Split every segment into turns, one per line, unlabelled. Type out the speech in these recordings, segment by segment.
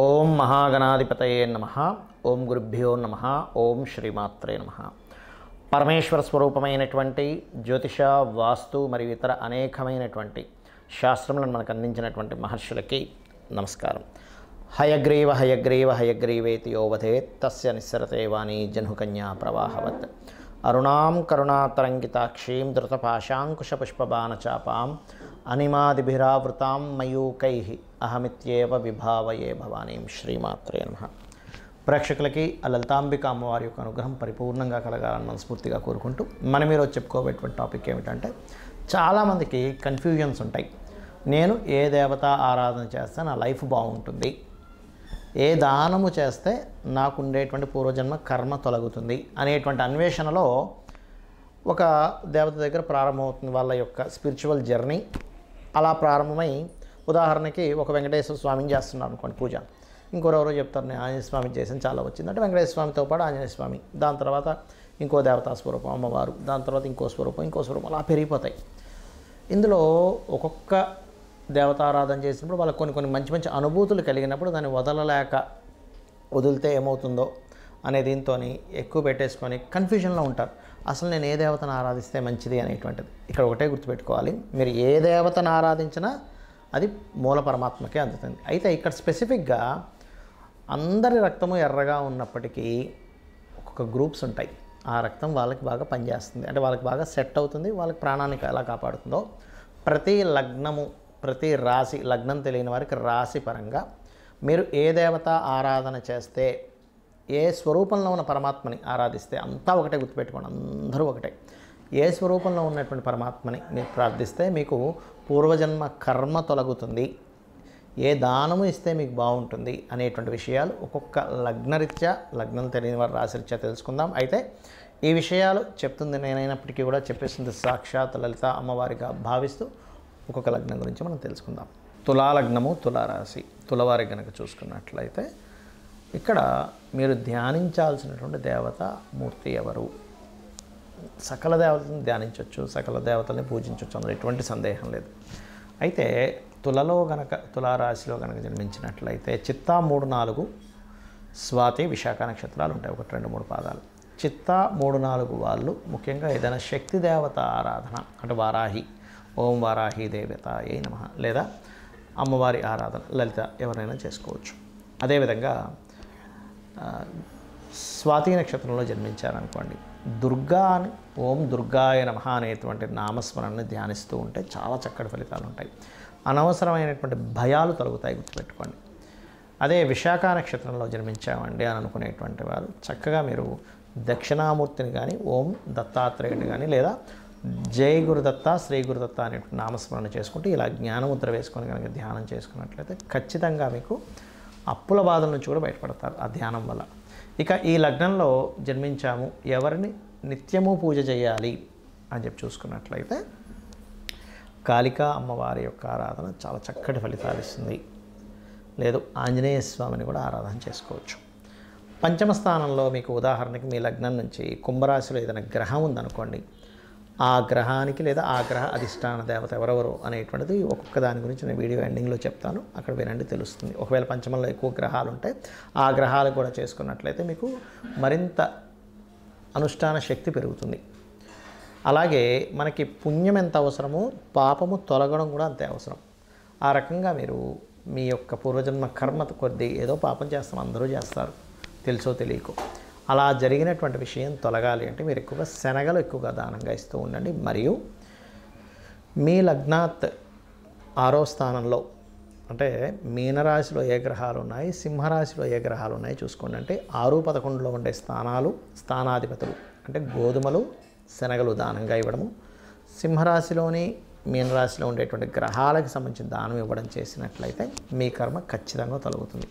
ఓం మహాగణాధిపతయే నమః. ఓం గురుభ్యో నమః. ఓం శ్రీమాత్రే నమః. పరమేశ్వర స్వరూపమైనటువంటి జ్యోతిష, వాస్తు మరియు ఇతర అనేకమైనటువంటి శాస్త్రములను మనకు అందించినటువంటి మహర్షులకి నమస్కారం. హయగ్రీవ హయగ్రీవ హయగ్రీవేతి యోవధేత్ తస్య నిస్సరతే వాణి జహ్నుకన్యా ప్రవాహవత్. అరుణాం కరుణాతరంగితాక్షీం ధృతపాశాంకుశపుష్పబాణచాపాం అనిమాదిభిరావృతాం మయూకైః అహమిత్యేవ విభావయే భవానీం. శ్రీమాత్రే నమః. ప్రేక్షకులకి ఆ లలితాంబిక అమ్మవారి యొక్క అనుగ్రహం పరిపూర్ణంగా కలగాలని మనస్ఫూర్తిగా కోరుకుంటూ మనం ఈరోజు చెప్పుకోబోయేటువంటి టాపిక్ ఏమిటంటే, చాలామందికి కన్ఫ్యూజన్స్ ఉంటాయి. నేను ఏ దేవత ఆరాధన చేస్తే నా లైఫ్ బాగుంటుంది, ఏ దానము చేస్తే నాకు ఉండేటువంటి పూర్వజన్మ కర్మ తొలగుతుంది అనేటువంటి అన్వేషణలో ఒక దేవత దగ్గర ప్రారంభమవుతుంది వాళ్ళ యొక్క స్పిరిచువల్ జర్నీ. అలా ప్రారంభమై ఉదాహరణకి ఒక వెంకటేశ్వర స్వామిని చేస్తున్నారు అనుకోండి పూజ, ఇంకోరెవరో చెప్తారు నేను ఆంజనేయ స్వామి చేసిన చాలా వచ్చింది అంటే వెంకటేశ్వర స్వామితో పాటు ఆంజనేయ స్వామి, దాని తర్వాత ఇంకో దేవతా స్వరూపం అమ్మవారు, దాని తర్వాత ఇంకో స్వరూపం అలా పెరిగిపోతాయి. ఇందులో ఒక్కొక్క దేవతారాధన చేసినప్పుడు వాళ్ళకి కొన్ని మంచి అనుభూతులు కలిగినప్పుడు దాన్ని వదిలితే ఏమవుతుందో అనే దీంతో ఎక్కువ పెట్టేసుకొని కన్ఫ్యూజన్లో ఉంటారు. అసలు నేను ఏ దేవతను ఆరాధిస్తే మంచిది అనేటువంటిది ఇక్కడ ఒకటే గుర్తుపెట్టుకోవాలి. మీరు ఏ దేవతను ఆరాధించినా అది మూల పరమాత్మకే అందుతుంది. అయితే ఇక్కడ స్పెసిఫిక్గా అందరి రక్తము ఎర్రగా ఉన్నప్పటికీ ఒక్కొక్క గ్రూప్స్ ఉంటాయి. ఆ రక్తం వాళ్ళకి బాగా పనిచేస్తుంది, అంటే వాళ్ళకి బాగా సెట్ అవుతుంది, వాళ్ళకి ప్రాణాన్ని ఎలా కాపాడుతుందో. ప్రతి లగ్నము, ప్రతి రాశి, లగ్నం తెలియని వారికి రాశి పరంగా మీరు ఏ దేవత ఆరాధన చేస్తే, ఏ స్వరూపంలో ఉన్న పరమాత్మని ఆరాధిస్తే అంతా ఒకటే గుర్తుపెట్టుకోండి, అందరూ ఒకటే. ఏ స్వరూపంలో ఉన్నటువంటి పరమాత్మని మీరు ప్రార్థిస్తే మీకు పూర్వజన్మ కర్మ తొలగుతుంది, ఏ దానము ఇస్తే మీకు బాగుంటుంది అనేటువంటి విషయాలు ఒక్కొక్క లగ్నరీత్యా, లగ్నం తెలియని వారి రాశిరీత్యా తెలుసుకుందాం. అయితే ఈ విషయాలు చెప్తుంది నేనైనప్పటికీ కూడా చెప్పేస్తుంది సాక్షాత్ లలిత అమ్మవారిగా భావిస్తూ ఒక్కొక్క లగ్నం గురించి మనం తెలుసుకుందాం. తులాలగ్నము, తులారాశి, తులవారి కనుక చూసుకున్నట్లయితే ఇక్కడ మీరు ధ్యానించాల్సినటువంటి దేవత మూర్తి ఎవరు? సకల దేవతలను ధ్యానించవచ్చు, సకల దేవతల్ని పూజించవచ్చు, అందులో ఎటువంటి సందేహం లేదు. అయితే తులారాశిలో కనుక జన్మించినట్లయితే చిత్తా 3, 4 స్వాతి, విశాఖ నక్షత్రాలు ఉంటాయి, 1, 2, 3 పాదాలు. చిత్తా 3, 4 వాళ్ళు ముఖ్యంగా ఏదైనా శక్తి దేవత ఆరాధన అంటే వారాహి, ఓం వారాహి దేవతాయై నమః, లేదా అమ్మవారి ఆరాధన లలిత ఎవరైనా చేసుకోవచ్చు. అదేవిధంగా స్వాతి నక్షత్రంలో జన్మించారనుకోండి, దుర్గా అని ఓం దుర్గాయ నమః అనేటువంటి నామస్మరణని ధ్యానిస్తూ ఉంటే చాలా చక్కటి ఫలితాలు ఉంటాయి. అనవసరమైనటువంటి భయాలు తొలగుతాయి, గుర్తుపెట్టుకోండి. అదే విశాఖ నక్షత్రంలో జన్మించామండి అని అనుకునేటువంటి వారు చక్కగా మీరు దక్షిణామూర్తిని కానీ, ఓం దత్తాత్రేయుని కానీ, లేదా జై గురుదత్త, శ్రీ గురుదత్త అనేటువంటి నామస్మరణ చేసుకుంటే ఇలా జ్ఞానముద్ర వేసుకొని కనుక ధ్యానం చేసుకున్నట్లయితే ఖచ్చితంగా మీకు అప్పుల బాధల నుంచి కూడా బయటపడతారు ఆ ధ్యానం వల్ల. ఇక ఈ లగ్నంలో జన్మించాము, ఎవరిని నిత్యము పూజ చేయాలి అని చెప్పి చూసుకున్నట్లయితే కాళికా అమ్మవారి యొక్క ఆరాధన చాలా చక్కటి ఫలితాలు ఇస్తుంది. లేదు ఆంజనేయ స్వామిని కూడా ఆరాధన చేసుకోవచ్చు. పంచమ స్థానంలో మీకు ఉదాహరణకి మీ లగ్నం నుంచి కుంభరాశిలో ఏదైనా గ్రహం ఉందనుకోండి, ఆ గ్రహానికి లేదా ఆ గ్రహ అధిష్టాన దేవత ఎవరెవరు అనేటువంటిది ఒక్కొక్క దాని గురించి నేను వీడియో ఎండింగ్లో చెప్తాను, అక్కడ వినండి తెలుస్తుంది. ఒకవేళ పంచమంలో ఎక్కువ గ్రహాలు ఉంటాయి, ఆ గ్రహాలు కూడా చేసుకున్నట్లయితే మీకు మరింత అనుష్ఠాన శక్తి పెరుగుతుంది. అలాగే మనకి పుణ్యం ఎంత అవసరమో పాపము తొలగడం కూడా అంతే అవసరం. ఆ రకంగా మీరు మీ యొక్క పూర్వజన్మ కర్మ కొద్దీ ఏదో పాపం చేస్తాం, అందరూ చేస్తారు తెలుసో తెలియకో. అలా జరిగినటువంటి విషయం తొలగాలి అంటే మీరు ఎక్కువగా శనగలు ఎక్కువగా దానంగా ఇస్తూ ఉండండి. మరియు మీ లగ్నాత్ 6వ స్థానంలో అంటే మీనరాశిలో ఏ గ్రహాలు ఉన్నాయి, సింహరాశిలో ఏ గ్రహాలు ఉన్నాయి చూసుకోండి. అంటే 6, 11లో ఉండే స్థానాధిపతులు అంటే గోధుమలు, శనగలు దానంగా ఇవ్వడము, సింహరాశిలోని మీనరాశిలో ఉండేటువంటి గ్రహాలకు సంబంధించిన దానం ఇవ్వడం చేసినట్లయితే మీ కర్మ ఖచ్చితంగా తొలగుతుంది.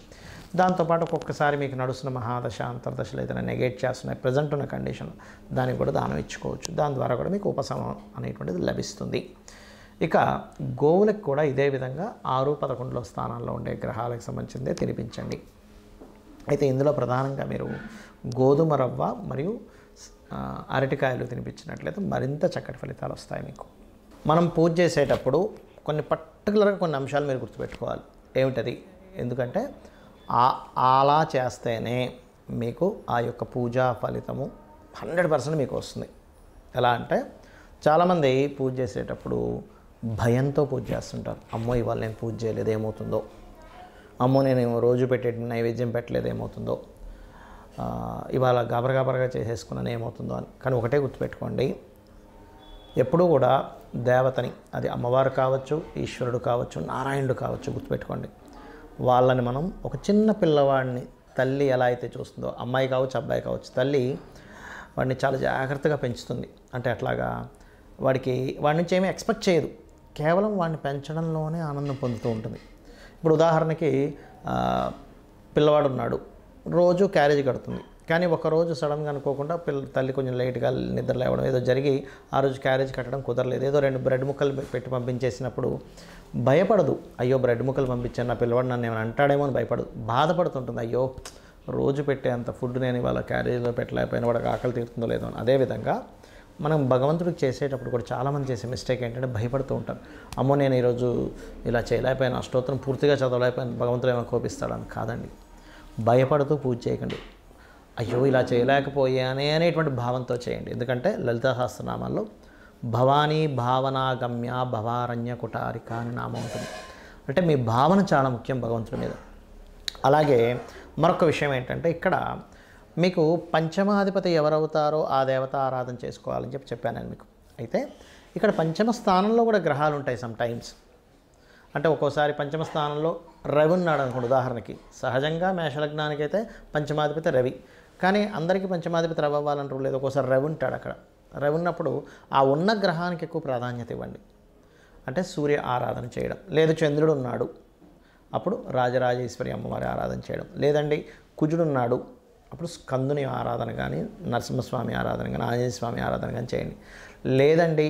దాంతోపాటు ఒక్కొక్కసారి మీకు నడుస్తున్న మహాదశ, అంతర్దశలు ఏదైనా నెగేట్ చేస్తున్నాయి ప్రజెంట్ ఉన్న కండిషన్, దానికి కూడా దానం ఇచ్చుకోవచ్చు. దాని ద్వారా కూడా మీకు ఉపశమనం అనేటువంటిది లభిస్తుంది. ఇక గోవులకు కూడా ఇదే విధంగా 6, 11లో స్థానాల్లో ఉండే గ్రహాలకు సంబంధించిందే తినిపించండి. అయితే ఇందులో ప్రధానంగా మీరు గోధుమ రవ్వ మరియు అరటికాయలు తినిపించినట్లయితే మరింత చక్కటి ఫలితాలు వస్తాయి మీకు. మనం పూజ చేసేటప్పుడు కొన్ని పర్టికులర్గా కొన్ని అంశాలు మీరు గుర్తుపెట్టుకోవాలి. ఏమిటది? ఎందుకంటే అలా చేస్తేనే మీకు ఆ యొక్క పూజా ఫలితము 100% మీకు వస్తుంది. ఎలా అంటే చాలామంది పూజ చేసేటప్పుడు భయంతో పూజ చేస్తుంటారు. అమ్మో ఇవాళ నేను పూజ చేయలేదు ఏమవుతుందో, అమ్మో నేను రోజు పెట్టే నైవేద్యం పెట్టలేదు ఏమవుతుందో, ఇవాళ గాబరగా చేసేసుకున్నాను ఏమవుతుందో అని. కానీ ఒకటే గుర్తుపెట్టుకోండి, ఎప్పుడూ కూడా దేవతని, అది అమ్మవారు కావచ్చు, ఈశ్వరుడు కావచ్చు, నారాయణుడు కావచ్చు, గుర్తుపెట్టుకోండి. వాళ్ళని మనం ఒక చిన్న పిల్లవాడిని తల్లి ఎలా అయితే చూస్తుందో, అమ్మాయి కావచ్చు అబ్బాయి కావచ్చు, తల్లి వాడిని చాలా జాగ్రత్తగా పెంచుతుంది. అంటే అట్లాగా వాడి నుంచి ఏమీ ఎక్స్పెక్ట్ చేయదు, కేవలం వాడిని పెంచడంలోనే ఆనందం పొందుతూ ఉంటుంది. ఇప్పుడు ఉదాహరణకి పిల్లవాడు ఉన్నాడు, రోజు క్యారేజ్ కడుతుంది. కానీ ఒకరోజు సడన్గా అనుకోకుండా తల్లి కొంచెం లేట్గా నిద్ర లేవడం ఏదో జరిగి ఆ రోజు క్యారేజ్ కట్టడం కుదరలేదు, ఏదో 2 బ్రెడ్ ముక్కలు పెట్టి పంపించేసినప్పుడు భయపడదు. అయ్యో బ్రెడ్ ముక్కలు పంపించాను, నా పిల్లవాడు నన్ను ఏమైనా అంటాడేమో అని భయపడదు, బాధపడుతుంటుంది. అయ్యో రోజు పెట్టే అంత ఫుడ్ నేను ఇవాళ క్యారేజ్లో పెట్టలేకపోయినా వాడికి ఆకలి తీరుతుందో లేదో అని. అదేవిధంగా మనం భగవంతుడికి చేసేటప్పుడు కూడా చాలామంది చేసే మిస్టేక్ ఏంటంటే భయపడుతూ ఉంటారు. అమ్మో నేను ఈరోజు ఇలా చేయలేకపోయాను, అష్టోత్తరం పూర్తిగా చదవలేకపోయాను, భగవంతుడు ఏమైనా కోపిస్తాడని. కాదండి, భయపడుతూ పూజ చేయకండి. అయ్యో ఇలా చేయలేకపోయానే అనేటువంటి భావంతో చేయండి. ఎందుకంటే లలితా సహస్రనామాల్లో భవానీ భావనాగమ్య భవారణ్య కుటారిక అని నామం ఉంటుంది. అంటే మీ భావన చాలా ముఖ్యం భగవంతుడి మీద. అలాగే మరొక విషయం ఏంటంటే ఇక్కడ మీకు పంచమాధిపతి ఎవరవుతారో ఆ దేవత ఆరాధన చేసుకోవాలని చెప్పాను నేను మీకు. అయితే ఇక్కడ పంచమ స్థానంలో కూడా గ్రహాలు ఉంటాయి సమ్ టైమ్స్. అంటే ఒక్కోసారి పంచమ స్థానంలో రవి ఉన్నాడు అనుకోండి. ఉదాహరణకి సహజంగా మేషలగ్నానికి అయితే పంచమాధిపతి రవి, కానీ అందరికీ పంచమాధిపతి రవి అవ్వాలంటారు లేదు. ఒక్కోసారి రవి ఉంటాడు అక్కడ. రవి ఉన్నప్పుడు ఆ ఉన్న గ్రహానికి ఎక్కువ ప్రాధాన్యత ఇవ్వండి. అంటే సూర్య ఆరాధన చేయడం, లేదు చంద్రుడు ఉన్నాడు అప్పుడు రాజరాజేశ్వరి అమ్మవారి ఆరాధన చేయడం, లేదండి కుజుడు ఉన్నాడు అప్పుడు స్కందుని ఆరాధన కానీ, నరసింహస్వామి ఆరాధన కానీ, ఆంజనేయ స్వామి ఆరాధన కానీ చేయండి. లేదండి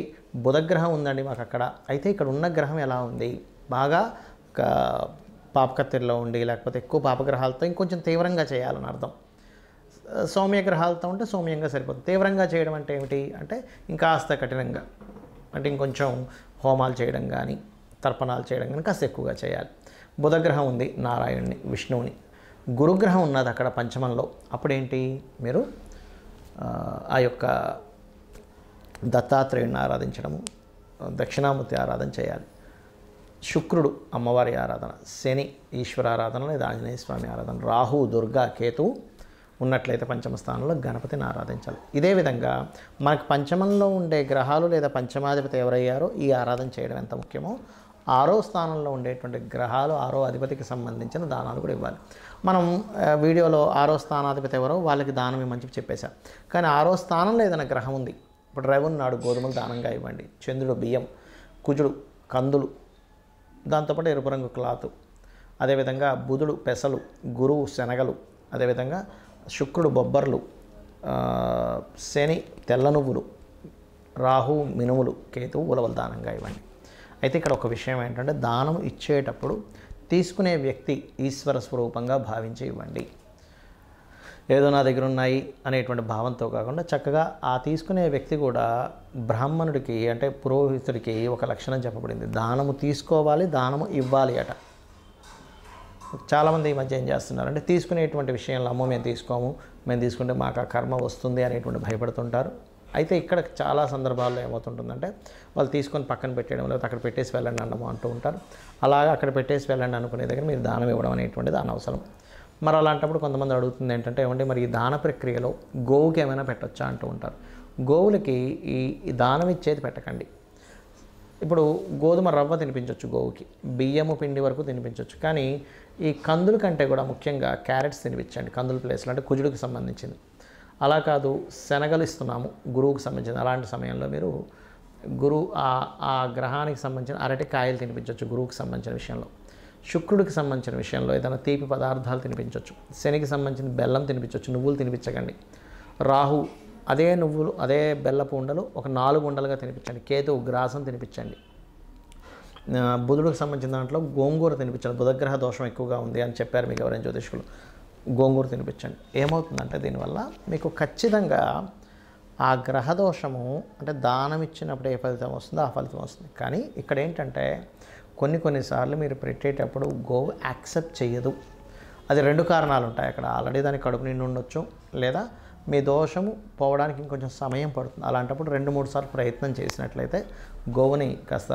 బుధగ్రహం ఉందండి మాకు అక్కడ, అయితే ఇక్కడ ఉన్న గ్రహం ఎలా ఉంది, బాగా పాపకత్తిరిలో ఉండి లేకపోతే ఎక్కువ పాపగ్రహాలతో ఇంకొంచెం తీవ్రంగా చేయాలని అర్థం. సౌమ్య గ్రహాలతో ఉంటే సౌమ్యంగా సరిపోతుంది. తీవ్రంగా చేయడం అంటే ఏమిటి అంటే ఇంకాస్త కఠినంగా, అంటే ఇంకొంచెం హోమాలు చేయడం కానీ తర్పణాలు చేయడం కానీ కాస్త ఎక్కువగా చేయాలి. బుధగ్రహం ఉంది నారాయణుని విష్ణువుని, గురుగ్రహం ఉన్నది అక్కడ పంచమంలో, అప్పుడేంటి మీరు ఆ యొక్క దత్తాత్రేయుని ఆరాధించడము, దక్షిణామూర్తి ఆరాధన చేయాలి. శుక్రుడు అమ్మవారి ఆరాధన, శని ఈశ్వర ఆరాధన లేదా ఆంజనేయ స్వామి ఆరాధన, రాహు దుర్గా కేతువు ఉన్నట్లయితే పంచమ స్థానంలో గణపతిని ఆరాధించాలి. ఇదే విధంగా మనకు పంచమంలో ఉండే గ్రహాలు లేదా పంచమాధిపతి ఎవరయ్యారో ఈ ఆరాధన చేయడం ఎంత ముఖ్యమో, 6వ స్థానంలో ఉండేటువంటి గ్రహాలు 6వ అధిపతికి సంబంధించిన దానాలు కూడా ఇవ్వాలి. మనం వీడియోలో 6వ స్థానాధిపతి ఎవరో వాళ్ళకి దానం ఇవ్వమని చెప్పేశాం. కానీ 6వ స్థానంలో ఏదైనా గ్రహం ఉంది, ఇప్పుడు రవి ఉన్నాడు గోధుమలు దానంగా ఇవ్వండి, చంద్రుడు బియ్యం, కుజుడు కందులు, దాంతోపాటు ఎరుపు రంగు క్లాతు, అదేవిధంగా బుధుడు పెసలు, గురువు శనగలు, అదేవిధంగా శుక్రుడు బొబ్బర్లు, శని తెల్ల నువ్వులు, రాహు మినుములు, కేతువు ఉలవలు దానంగా ఇవ్వండి. అయితే ఇక్కడ ఒక విషయం ఏంటంటే దానం ఇచ్చేటప్పుడు తీసుకునే వ్యక్తి ఈశ్వర స్వరూపంగా భావించి ఇవ్వండి. ఏదో నా దగ్గర ఉన్నాయి అనేటువంటి భావంతో కాకుండా చక్కగా ఆ తీసుకునే వ్యక్తి కూడా బ్రాహ్మణుడికి అంటే పురోహితుడికి ఒక లక్షణం చెప్పబడింది, దానము తీసుకోవాలి దానము ఇవ్వాలి అట. చాలామంది ఈ మధ్య ఏం చేస్తున్నారు అంటే తీసుకునేటువంటి విషయంలో అమ్మో మేము తీసుకోము, మేము తీసుకుంటే మాకు ఆ కర్మ వస్తుంది అనేటువంటి భయపడుతుంటారు. అయితే ఇక్కడ చాలా సందర్భాల్లో ఏమవుతుంటుందంటే వాళ్ళు తీసుకొని పక్కన పెట్టేయడం లేకపోతే అక్కడ పెట్టేసి వెళ్ళండి అన్నమో అంటూ ఉంటారు. అలాగా అక్కడ పెట్టేసి వెళ్ళండి అనుకునే దగ్గర మీరు దానం ఇవ్వడం అనేటువంటిది అనవసరం. మరి అలాంటప్పుడు కొంతమంది అడుగుతుంది ఏంటంటే ఏమంటే మరి ఈ దాన ప్రక్రియలో గోవుకి ఏమైనా పెట్టొచ్చా అంటూ ఉంటారు. గోవులకి ఈ దానం ఇచ్చేది పెట్టకండి. ఇప్పుడు గోధుమ రవ్వ తినిపించవచ్చు గోవుకి, బియ్యము పిండి వరకు తినిపించవచ్చు, కానీ ఈ కందుల కంటే కూడా ముఖ్యంగా క్యారెట్స్ తినిపించండి కందుల ప్లేస్లో, అంటే కుజుడికి సంబంధించింది. అలా కాదు శనగలు ఇస్తున్నాము గురువుకి సంబంధించింది, అలాంటి సమయంలో మీరు ఆ గ్రహానికి సంబంధించిన అరటికాయలు తినిపించవచ్చు గురువుకి సంబంధించిన విషయంలో. శుక్రుడికి సంబంధించిన విషయంలో ఏదైనా తీపి పదార్థాలు తినిపించవచ్చు. శనికి సంబంధించిన బెల్లం తినిపించవచ్చు, నువ్వులు తినిపించకండి. రాహు అదే నువ్వులు అదే బెల్లపు ఉండలు ఒక 4 ఉండలుగా తినిపించండి. కేతువు గ్రాసం తినిపించండి. బుధుడికి సంబంధించిన దాంట్లో గోంగూర తినిపించండి. బుధగ్రహ దోషం ఎక్కువగా ఉంది అని చెప్పారు మీకు ఎవరైనా జ్యోతిష్కులు, గోంగూర తినిపించండి. ఏమవుతుందంటే దీనివల్ల మీకు ఖచ్చితంగా ఆ గ్రహదోషము అంటే దానం ఇచ్చినప్పుడు ఏ ఫలితం వస్తుందో ఆ ఫలితం వస్తుంది. కానీ ఇక్కడ ఏంటంటే కొన్నిసార్లు మీరు పెట్టేటప్పుడు గోవు యాక్సెప్ట్ చేయదు. అది 2 కారణాలు ఉంటాయి అక్కడ. ఆల్రెడీ దానికి కడుపు నిండి ఉండొచ్చు, లేదా మీ దోషము పోవడానికి ఇంకొంచెం సమయం పడుతుంది. అలాంటప్పుడు 2-3 సార్లు ప్రయత్నం చేసినట్లయితే గోవుని కాస్త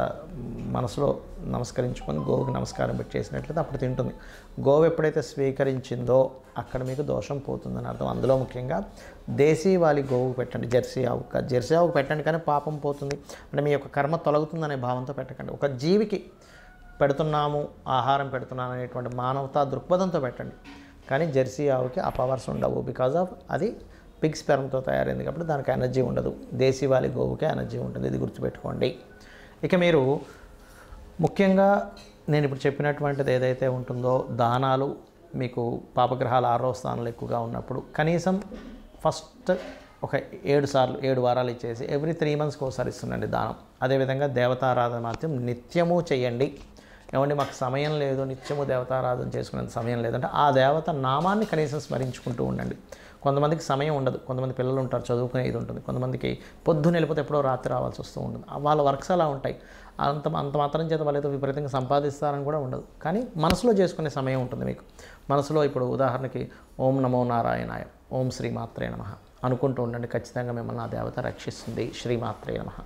మనసులో నమస్కరించుకొని గోవుకి నమస్కారం పెట్టి చేసినట్లయితే అప్పుడు తింటుంది. గోవు ఎప్పుడైతే స్వీకరించిందో అక్కడ మీకు దోషం పోతుందని అర్థం. అందులో ముఖ్యంగా దేశీవాలి గోవుకు పెట్టండి, జెర్సీ ఆవుకు పెట్టండి, కానీ పాపం పోతుంది అంటే మీ యొక్క కర్మ తొలగుతుందనే భావంతో పెట్టకండి. ఒక జీవికి పెడుతున్నాము, ఆహారం పెడుతున్నాను అనేటువంటి మానవతా దృక్పథంతో పెట్టండి. కానీ జెర్సీ ఆవుకి ఆ పవర్స్ ఉండవు. బికాజ్ ఆఫ్ అది పిగ్ స్పెర్మ్తో తయారైంది కాబట్టి దానికి ఎనర్జీ ఉండదు. దేశీవాలి గోవుకే ఎనర్జీ ఉంటుంది, ఇది గుర్తుపెట్టుకోండి. ఇక మీరు ముఖ్యంగా నేను ఇప్పుడు చెప్పినటువంటిది ఏదైతే ఉంటుందో దానాలు, మీకు పాపగ్రహాల 6వ స్థానంలో ఎక్కువగా ఉన్నప్పుడు కనీసం ఫస్ట్ ఒక 7 వారాలు ఇచ్చేసి ఎవ్రీ 3 మంత్స్కి ఒకసారి ఇస్తుండండి దానం. అదేవిధంగా దేవతారాధన మాత్రం నిత్యము చేయండి. ఏమండి మాకు సమయం లేదు, నిత్యము దేవతారాధన చేసుకునేంత సమయం లేదంటే ఆ దేవత నామాన్ని కనీసం స్మరించుకుంటూ ఉండండి. కొంతమందికి సమయం ఉండదు, కొంతమంది పిల్లలు ఉంటారు, చదువుకునేది ఉంటుంది, కొంతమందికి పొద్దున్న వెళ్ళిపోతే ఎప్పుడో రాత్రి రావాల్సి వస్తూ ఉంటుంది. వాళ్ళ వర్క్స్ అలా ఉంటాయి. అంత మాత్రం చేత వాళ్ళేదో విపరీతంగా సంపాదిస్తారని కూడా ఉండదు. కానీ మనసులో చేసుకునే సమయం ఉంటుంది మీకు. మనసులో ఇప్పుడు ఉదాహరణకి ఓం నమో నారాయణాయ, ఓం శ్రీమాత్రే నమః అనుకుంటూ ఉండండి. ఖచ్చితంగా మిమ్మల్ని ఆ దేవత రక్షిస్తుంది. శ్రీమాత్రే నమః.